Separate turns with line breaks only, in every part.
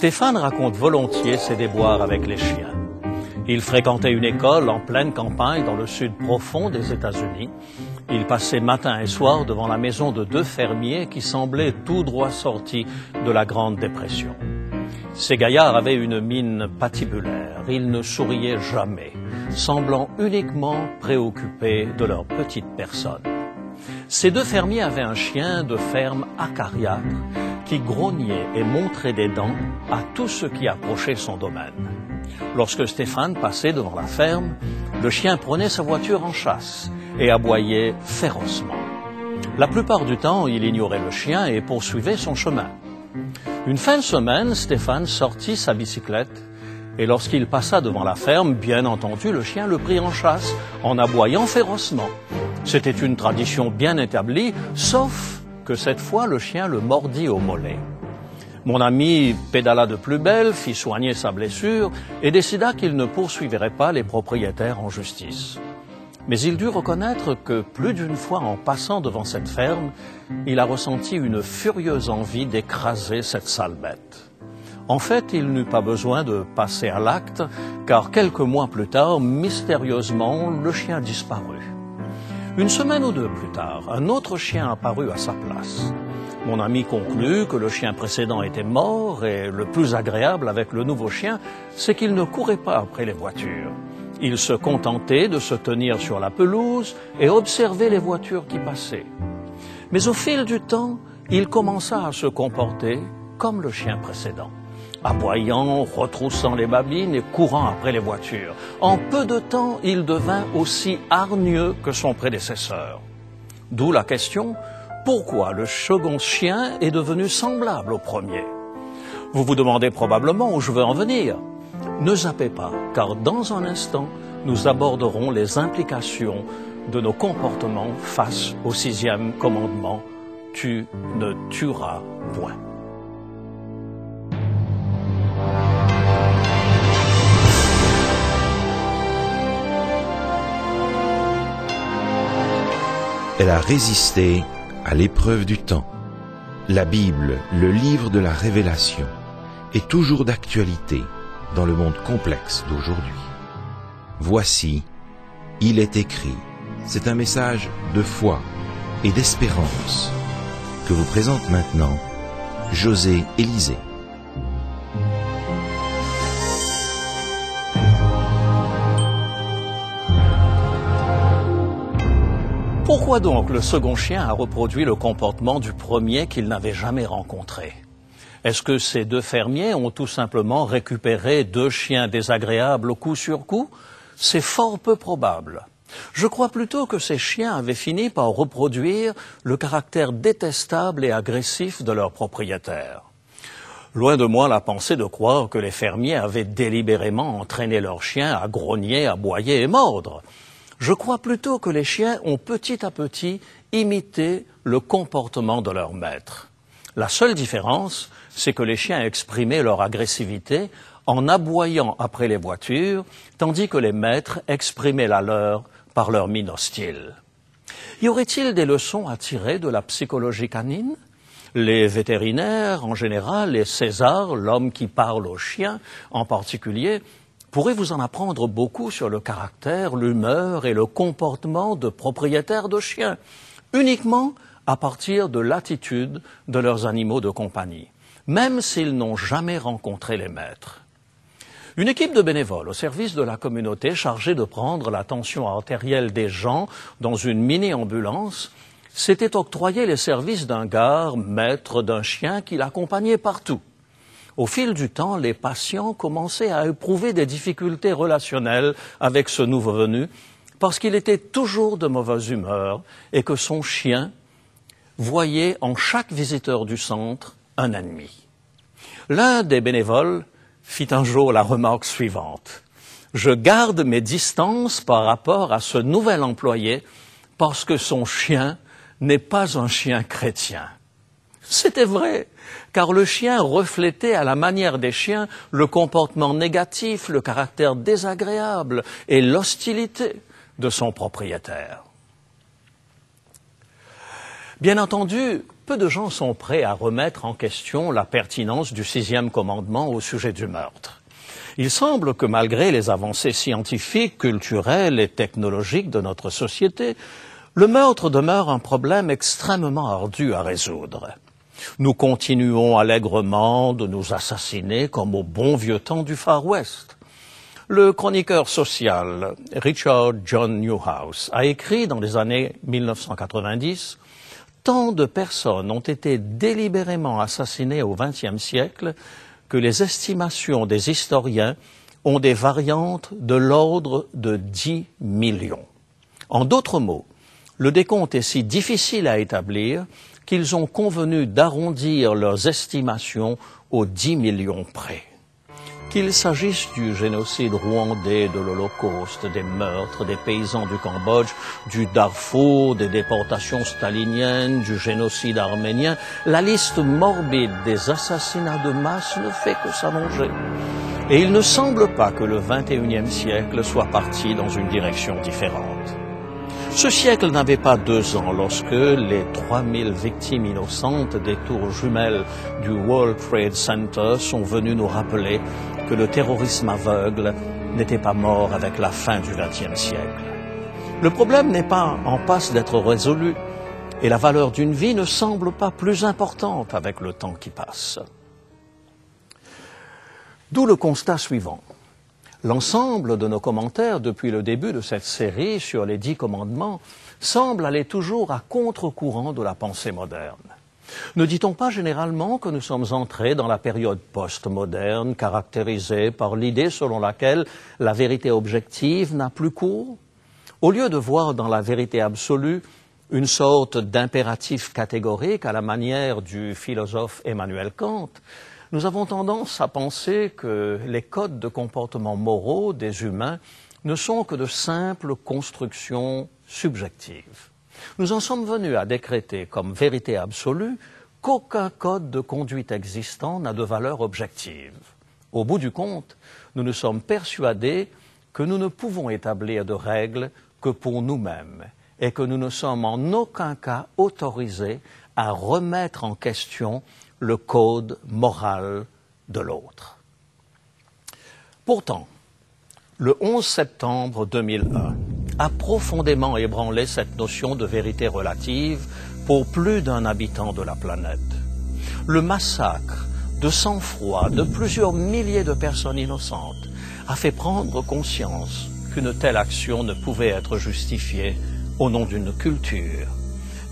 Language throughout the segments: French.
Stéphane raconte volontiers ses déboires avec les chiens. Il fréquentait une école en pleine campagne dans le sud profond des États-Unis. Il passait matin et soir devant la maison de deux fermiers qui semblaient tout droit sortis de la Grande Dépression. Ces gaillards avaient une mine patibulaire. Ils ne souriaient jamais, semblant uniquement préoccupés de leur petite personne. Ces deux fermiers avaient un chien de ferme acariâtre qui grognait et montrait des dents à tout ce qui approchait son domaine. Lorsque Stéphane passait devant la ferme, le chien prenait sa voiture en chasse et aboyait férocement. La plupart du temps, il ignorait le chien et poursuivait son chemin. Une fin de semaine, Stéphane sortit sa bicyclette et lorsqu'il passa devant la ferme, bien entendu, le chien le prit en chasse en aboyant férocement. C'était une tradition bien établie, sauf que cette fois, le chien le mordit au mollet. Mon ami pédala de plus belle, fit soigner sa blessure et décida qu'il ne poursuivrait pas les propriétaires en justice. Mais il dut reconnaître que plus d'une fois en passant devant cette ferme, il a ressenti une furieuse envie d'écraser cette sale bête. En fait, il n'eut pas besoin de passer à l'acte, car quelques mois plus tard, mystérieusement, le chien disparut. Une semaine ou deux plus tard, un autre chien apparut à sa place. Mon ami conclut que le chien précédent était mort et le plus agréable avec le nouveau chien, c'est qu'il ne courait pas après les voitures. Il se contentait de se tenir sur la pelouse et observer les voitures qui passaient. Mais au fil du temps, il commença à se comporter comme le chien précédent, aboyant, retroussant les babines et courant après les voitures. En peu de temps, il devint aussi hargneux que son prédécesseur. D'où la question, pourquoi le second chien est devenu semblable au premier? Vous vous demandez probablement où je veux en venir. Ne zappez pas, car dans un instant, nous aborderons les implications de nos comportements face au 6e commandement « Tu ne tueras point ».
Elle a résisté à l'épreuve du temps. La Bible, le livre de la révélation, est toujours d'actualité dans le monde complexe d'aujourd'hui. Voici, il est écrit. C'est un message de foi et d'espérance que vous présente maintenant José Élysée.
Pourquoi donc le second chien a reproduit le comportement du premier qu'il n'avait jamais rencontré? Est-ce que ces deux fermiers ont tout simplement récupéré deux chiens désagréables coup sur coup? C'est fort peu probable. Je crois plutôt que ces chiens avaient fini par reproduire le caractère détestable et agressif de leur propriétaire. Loin de moi la pensée de croire que les fermiers avaient délibérément entraîné leurs chiens à grogner, aboyer et mordre. Je crois plutôt que les chiens ont petit à petit imité le comportement de leur maître. La seule différence, c'est que les chiens exprimaient leur agressivité en aboyant après les voitures, tandis que les maîtres exprimaient la leur par leur mine hostile. Y aurait-il des leçons à tirer de la psychologie canine? Les vétérinaires, en général, et César, l'homme qui parle aux chiens en particulier, pourraient vous en apprendre beaucoup sur le caractère, l'humeur et le comportement de propriétaires de chiens, uniquement à partir de l'attitude de leurs animaux de compagnie, même s'ils n'ont jamais rencontré les maîtres. Une équipe de bénévoles au service de la communauté chargée de prendre la tension artérielle des gens dans une mini-ambulance s'était octroyé les services d'un gars, maître d'un chien qui l'accompagnait partout. Au fil du temps, les patients commençaient à éprouver des difficultés relationnelles avec ce nouveau venu parce qu'il était toujours de mauvaise humeur et que son chien voyait en chaque visiteur du centre un ennemi. L'un des bénévoles fit un jour la remarque suivante. « Je garde mes distances par rapport à ce nouvel employé parce que son chien n'est pas un chien chrétien. » C'était vrai, car le chien reflétait à la manière des chiens le comportement négatif, le caractère désagréable et l'hostilité de son propriétaire. Bien entendu, peu de gens sont prêts à remettre en question la pertinence du 6e commandement au sujet du meurtre. Il semble que malgré les avancées scientifiques, culturelles et technologiques de notre société, le meurtre demeure un problème extrêmement ardu à résoudre. Nous continuons allègrement de nous assassiner comme au bon vieux temps du Far West. Le chroniqueur social Richard John Newhouse a écrit dans les années 1990 « Tant de personnes ont été délibérément assassinées au XXe siècle que les estimations des historiens ont des variantes de l'ordre de 10 millions. » En d'autres mots, le décompte est si difficile à établir qu'ils ont convenu d'arrondir leurs estimations aux 10 millions près. Qu'il s'agisse du génocide rwandais, de l'Holocauste, des meurtres des paysans du Cambodge, du Darfour, des déportations staliniennes, du génocide arménien, la liste morbide des assassinats de masse ne fait que s'allonger. Et il ne semble pas que le XXIe siècle soit parti dans une direction différente. Ce siècle n'avait pas 2 ans lorsque les 3000 victimes innocentes des tours jumelles du World Trade Center sont venues nous rappeler que le terrorisme aveugle n'était pas mort avec la fin du XXe siècle. Le problème n'est pas en passe d'être résolu et la valeur d'une vie ne semble pas plus importante avec le temps qui passe. D'où le constat suivant. L'ensemble de nos commentaires depuis le début de cette série sur les 10 commandements semble aller toujours à contre-courant de la pensée moderne. Ne dit-on pas généralement que nous sommes entrés dans la période post-moderne caractérisée par l'idée selon laquelle la vérité objective n'a plus cours? Au lieu de voir dans la vérité absolue une sorte d'impératif catégorique à la manière du philosophe Emmanuel Kant, nous avons tendance à penser que les codes de comportement moraux des humains ne sont que de simples constructions subjectives. Nous en sommes venus à décréter comme vérité absolue qu'aucun code de conduite existant n'a de valeur objective. Au bout du compte, nous nous sommes persuadés que nous ne pouvons établir de règles que pour nous-mêmes et que nous ne sommes en aucun cas autorisés à remettre en question le code moral de l'autre. Pourtant, le 11 septembre 2001 a profondément ébranlé cette notion de vérité relative pour plus d'un habitant de la planète. Le massacre de sang-froid de plusieurs milliers de personnes innocentes a fait prendre conscience qu'une telle action ne pouvait être justifiée au nom d'une culture.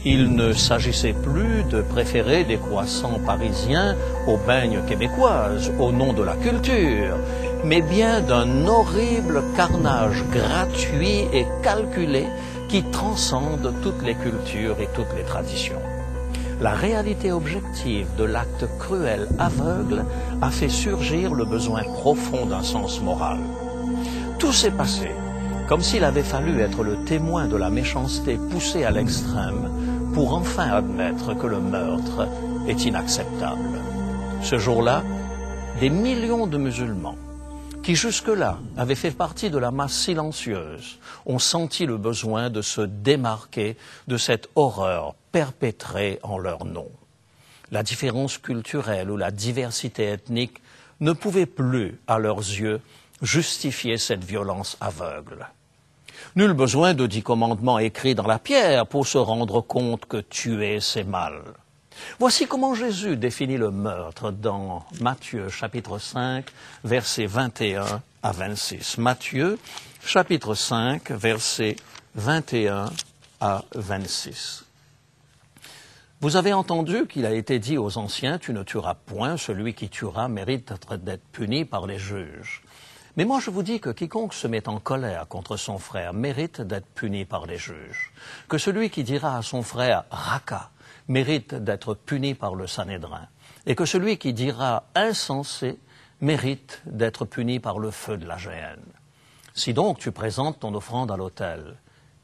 Il ne s'agissait plus de préférer des croissants parisiens aux beignes québécoises au nom de la culture, mais bien d'un horrible carnage gratuit et calculé qui transcende toutes les cultures et toutes les traditions. La réalité objective de l'acte cruel aveugle a fait surgir le besoin profond d'un sens moral. Tout s'est passé comme s'il avait fallu être le témoin de la méchanceté poussée à l'extrême pour enfin admettre que le meurtre est inacceptable. Ce jour-là, des millions de musulmans qui jusque-là avaient fait partie de la masse silencieuse ont senti le besoin de se démarquer de cette horreur perpétrée en leur nom. La différence culturelle ou la diversité ethnique ne pouvaient plus, à leurs yeux, justifier cette violence aveugle. Nul besoin de 10 commandements écrits dans la pierre pour se rendre compte que tuer, c'est mal. Voici comment Jésus définit le meurtre dans Matthieu, chapitre 5, versets 21 à 26. Matthieu, chapitre 5, versets 21 à 26. Vous avez entendu qu'il a été dit aux anciens, tu ne tueras point, celui qui tuera mérite d'être puni par les juges. Mais moi je vous dis que quiconque se met en colère contre son frère mérite d'être puni par les juges. Que celui qui dira à son frère Raka mérite d'être puni par le Sanhédrin. Et que celui qui dira insensé mérite d'être puni par le feu de la géhenne. Si donc tu présentes ton offrande à l'autel,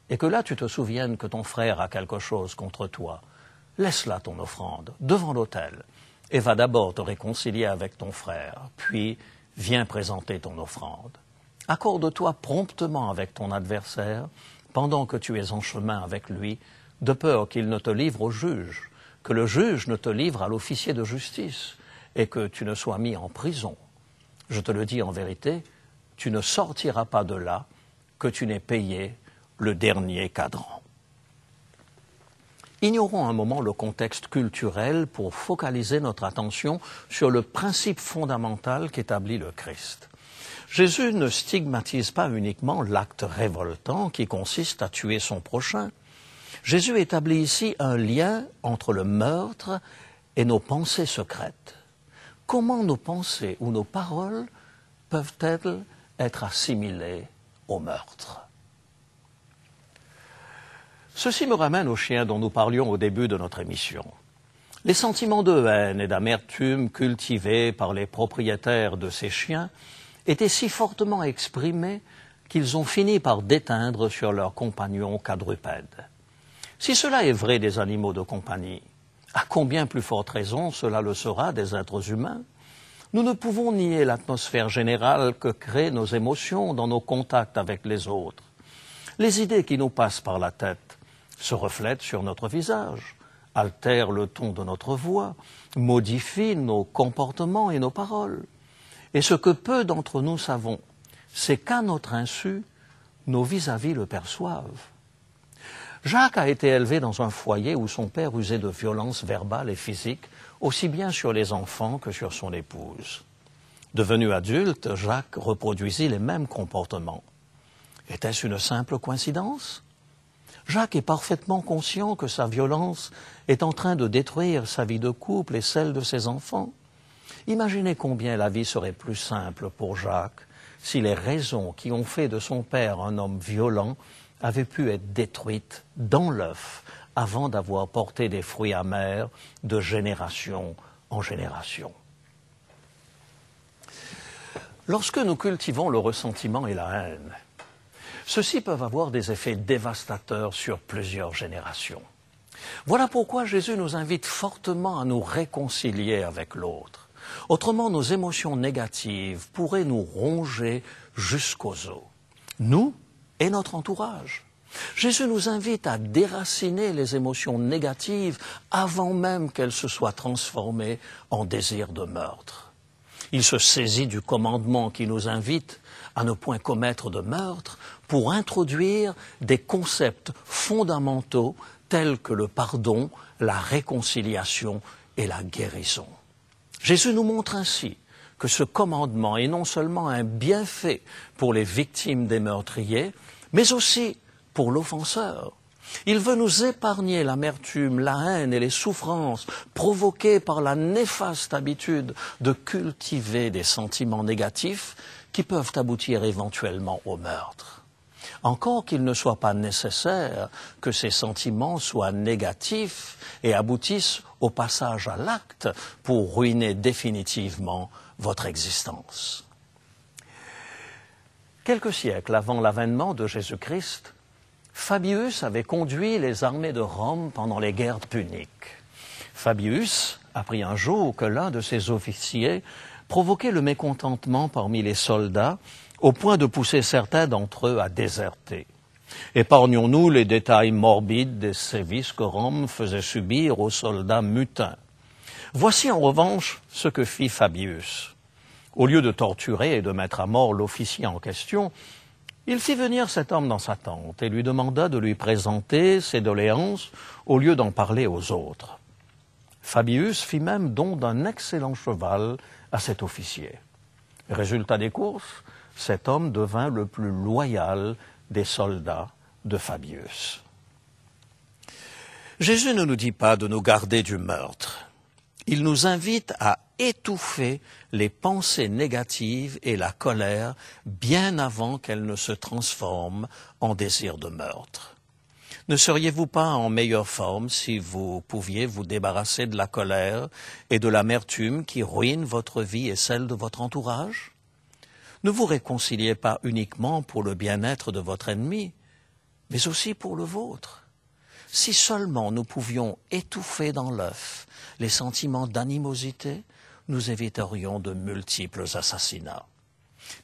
et que là tu te souviennes que ton frère a quelque chose contre toi, laisse là ton offrande devant l'autel, et va d'abord te réconcilier avec ton frère, puis viens présenter ton offrande. Accorde-toi promptement avec ton adversaire pendant que tu es en chemin avec lui, de peur qu'il ne te livre au juge, que le juge ne te livre à l'officier de justice et que tu ne sois mis en prison. Je te le dis en vérité, tu ne sortiras pas de là que tu n'aies payé le dernier cadran. Ignorons un moment le contexte culturel pour focaliser notre attention sur le principe fondamental qu'établit le Christ. Jésus ne stigmatise pas uniquement l'acte révoltant qui consiste à tuer son prochain. Jésus établit ici un lien entre le meurtre et nos pensées secrètes. Comment nos pensées ou nos paroles peuvent-elles être assimilées au meurtre? Ceci me ramène aux chiens dont nous parlions au début de notre émission. Les sentiments de haine et d'amertume cultivés par les propriétaires de ces chiens étaient si fortement exprimés qu'ils ont fini par déteindre sur leurs compagnons quadrupèdes. Si cela est vrai des animaux de compagnie, à combien plus forte raison cela le sera des êtres humains? Nous ne pouvons nier l'atmosphère générale que créent nos émotions dans nos contacts avec les autres. Les idées qui nous passent par la tête se reflètent sur notre visage, altèrent le ton de notre voix, modifient nos comportements et nos paroles. Et ce que peu d'entre nous savons, c'est qu'à notre insu, nos vis-à-vis le perçoivent. Jacques a été élevé dans un foyer où son père usait de violences verbales et physiques, aussi bien sur les enfants que sur son épouse. Devenu adulte, Jacques reproduisit les mêmes comportements. Était-ce une simple coïncidence? Jacques est parfaitement conscient que sa violence est en train de détruire sa vie de couple et celle de ses enfants. Imaginez combien la vie serait plus simple pour Jacques si les raisons qui ont fait de son père un homme violent avaient pu être détruites dans l'œuf avant d'avoir porté des fruits amers de génération en génération. Lorsque nous cultivons le ressentiment et la haine, ceux-ci peuvent avoir des effets dévastateurs sur plusieurs générations. Voilà pourquoi Jésus nous invite fortement à nous réconcilier avec l'autre. Autrement, nos émotions négatives pourraient nous ronger jusqu'aux os, nous et notre entourage. Jésus nous invite à déraciner les émotions négatives avant même qu'elles se soient transformées en désir de meurtre. Il se saisit du commandement qui nous invite à ne point commettre de meurtre pour introduire des concepts fondamentaux tels que le pardon, la réconciliation et la guérison. Jésus nous montre ainsi que ce commandement est non seulement un bienfait pour les victimes des meurtriers, mais aussi pour l'offenseur. Il veut nous épargner l'amertume, la haine et les souffrances provoquées par la néfaste habitude de cultiver des sentiments négatifs qui peuvent aboutir éventuellement au meurtre. Encore qu'il ne soit pas nécessaire que ces sentiments soient négatifs et aboutissent au passage à l'acte pour ruiner définitivement votre existence. Quelques siècles avant l'avènement de Jésus-Christ, Fabius avait conduit les armées de Rome pendant les guerres puniques. Fabius apprit un jour que l'un de ses officiers provoquait le mécontentement parmi les soldats au point de pousser certains d'entre eux à déserter. Épargnons-nous les détails morbides des sévices que Rome faisait subir aux soldats mutins. Voici en revanche ce que fit Fabius. Au lieu de torturer et de mettre à mort l'officier en question, il fit venir cet homme dans sa tente et lui demanda de lui présenter ses doléances au lieu d'en parler aux autres. Fabius fit même don d'un excellent cheval à cet officier. Résultat des courses, cet homme devint le plus loyal des soldats de Fabius. Jésus ne nous dit pas de nous garder du meurtre. Il nous invite à étouffer les pensées négatives et la colère bien avant qu'elles ne se transforment en désir de meurtre. Ne seriez-vous pas en meilleure forme si vous pouviez vous débarrasser de la colère et de l'amertume qui ruinent votre vie et celle de votre entourage? Ne vous réconciliez pas uniquement pour le bien-être de votre ennemi, mais aussi pour le vôtre. Si seulement nous pouvions étouffer dans l'œuf les sentiments d'animosité, nous éviterions de multiples assassinats.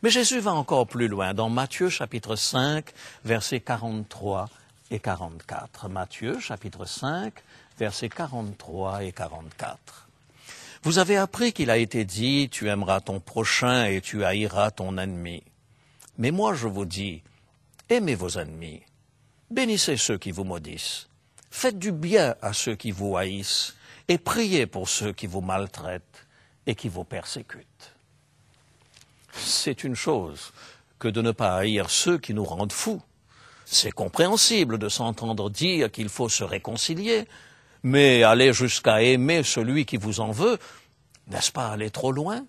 Mais Jésus va encore plus loin dans Matthieu chapitre 5, versets 43 et 44. Matthieu, chapitre 5, versets 43 et 44. Vous avez appris qu'il a été dit, tu aimeras ton prochain et tu haïras ton ennemi. Mais moi je vous dis, aimez vos ennemis, bénissez ceux qui vous maudissent, faites du bien à ceux qui vous haïssent et priez pour ceux qui vous maltraitent et qui vous persécutent. C'est une chose que de ne pas haïr ceux qui nous rendent fous. C'est compréhensible de s'entendre dire qu'il faut se réconcilier, mais aller jusqu'à aimer celui qui vous en veut, n'est-ce pas aller trop loin?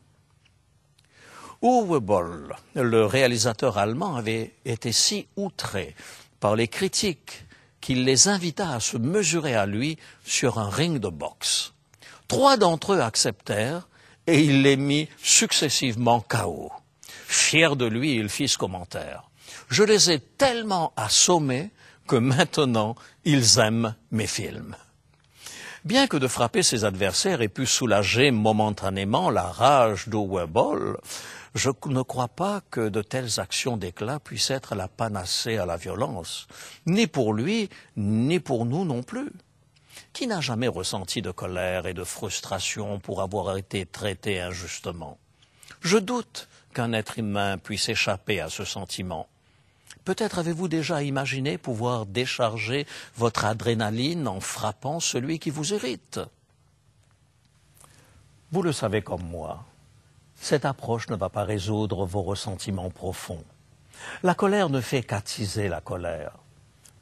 Uwe Boll, le réalisateur allemand, avait été si outré par les critiques qu'il les invita à se mesurer à lui sur un ring de boxe. 3 d'entre eux acceptèrent et il les mit successivement KO. Fier de lui, il fit ce commentaire. « Je les ai tellement assommés que maintenant, ils aiment mes films. » Bien que de frapper ses adversaires ait pu soulager momentanément la rage d'Uwe Boll, je ne crois pas que de telles actions d'éclat puissent être la panacée à la violence, ni pour lui, ni pour nous non plus. Qui n'a jamais ressenti de colère et de frustration pour avoir été traité injustement? Je doute qu'un être humain puisse échapper à ce sentiment. Peut-être avez-vous déjà imaginé pouvoir décharger votre adrénaline en frappant celui qui vous irrite. Vous le savez comme moi, cette approche ne va pas résoudre vos ressentiments profonds. La colère ne fait qu'attiser la colère.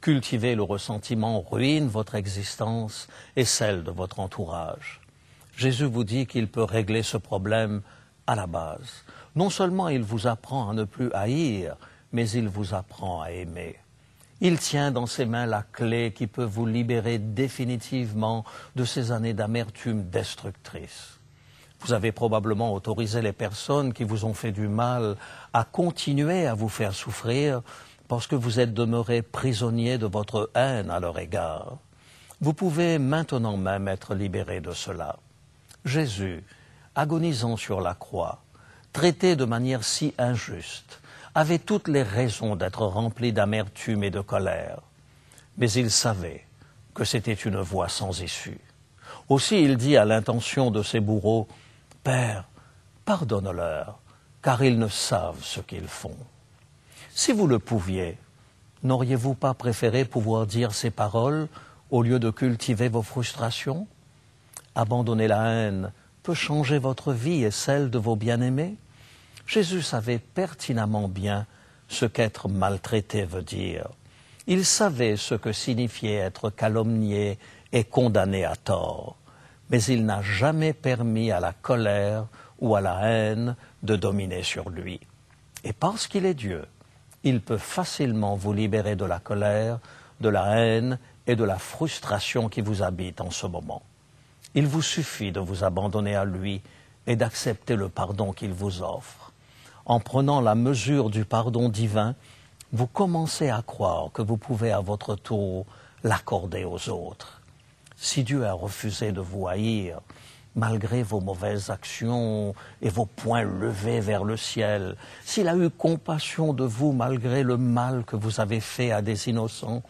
Cultiver le ressentiment ruine votre existence et celle de votre entourage. Jésus vous dit qu'il peut régler ce problème à la base. Non seulement il vous apprend à ne plus haïr, mais il vous apprend à aimer. Il tient dans ses mains la clé qui peut vous libérer définitivement de ces années d'amertume destructrice. Vous avez probablement autorisé les personnes qui vous ont fait du mal à continuer à vous faire souffrir parce que vous êtes demeuré prisonnier de votre haine à leur égard. Vous pouvez maintenant même être libéré de cela. Jésus, agonisant sur la croix, traité de manière si injuste, avait toutes les raisons d'être rempli d'amertume et de colère. Mais il savait que c'était une voie sans issue. Aussi il dit à l'intention de ses bourreaux, « Père, pardonne-leur, car ils ne savent ce qu'ils font. » Si vous le pouviez, n'auriez-vous pas préféré pouvoir dire ces paroles au lieu de cultiver vos frustrations? Abandonner la haine peut changer votre vie et celle de vos bien-aimés. Jésus savait pertinemment bien ce qu'être maltraité veut dire. Il savait ce que signifiait être calomnié et condamné à tort. Mais il n'a jamais permis à la colère ou à la haine de dominer sur lui. Et parce qu'il est Dieu, il peut facilement vous libérer de la colère, de la haine et de la frustration qui vous habite en ce moment. Il vous suffit de vous abandonner à lui et d'accepter le pardon qu'il vous offre. En prenant la mesure du pardon divin, vous commencez à croire que vous pouvez à votre tour l'accorder aux autres. Si Dieu a refusé de vous haïr, malgré vos mauvaises actions et vos poings levés vers le ciel, s'il a eu compassion de vous malgré le mal que vous avez fait à des innocents,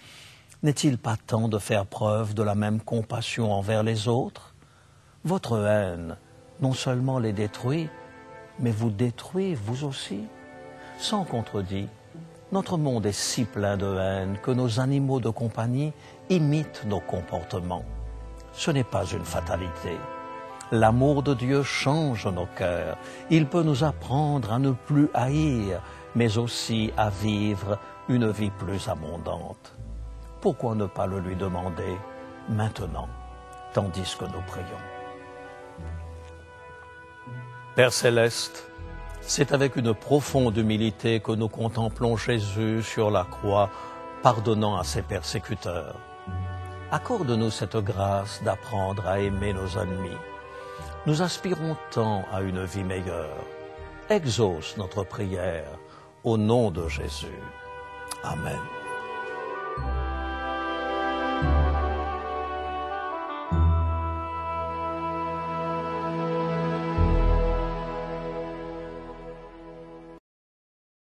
n'est-il pas temps de faire preuve de la même compassion envers les autres? Votre haine non seulement les détruit, mais vous détruit vous aussi. Sans contredit, notre monde est si plein de haine que nos animaux de compagnie imitent nos comportements. Ce n'est pas une fatalité. L'amour de Dieu change nos cœurs. Il peut nous apprendre à ne plus haïr, mais aussi à vivre une vie plus abondante. Pourquoi ne pas le lui demander maintenant, tandis que nous prions? Père Céleste, c'est avec une profonde humilité que nous contemplons Jésus sur la croix, pardonnant à ses persécuteurs. Accorde-nous cette grâce d'apprendre à aimer nos ennemis. Nous aspirons tant à une vie meilleure. Exauce notre prière au nom de Jésus. Amen.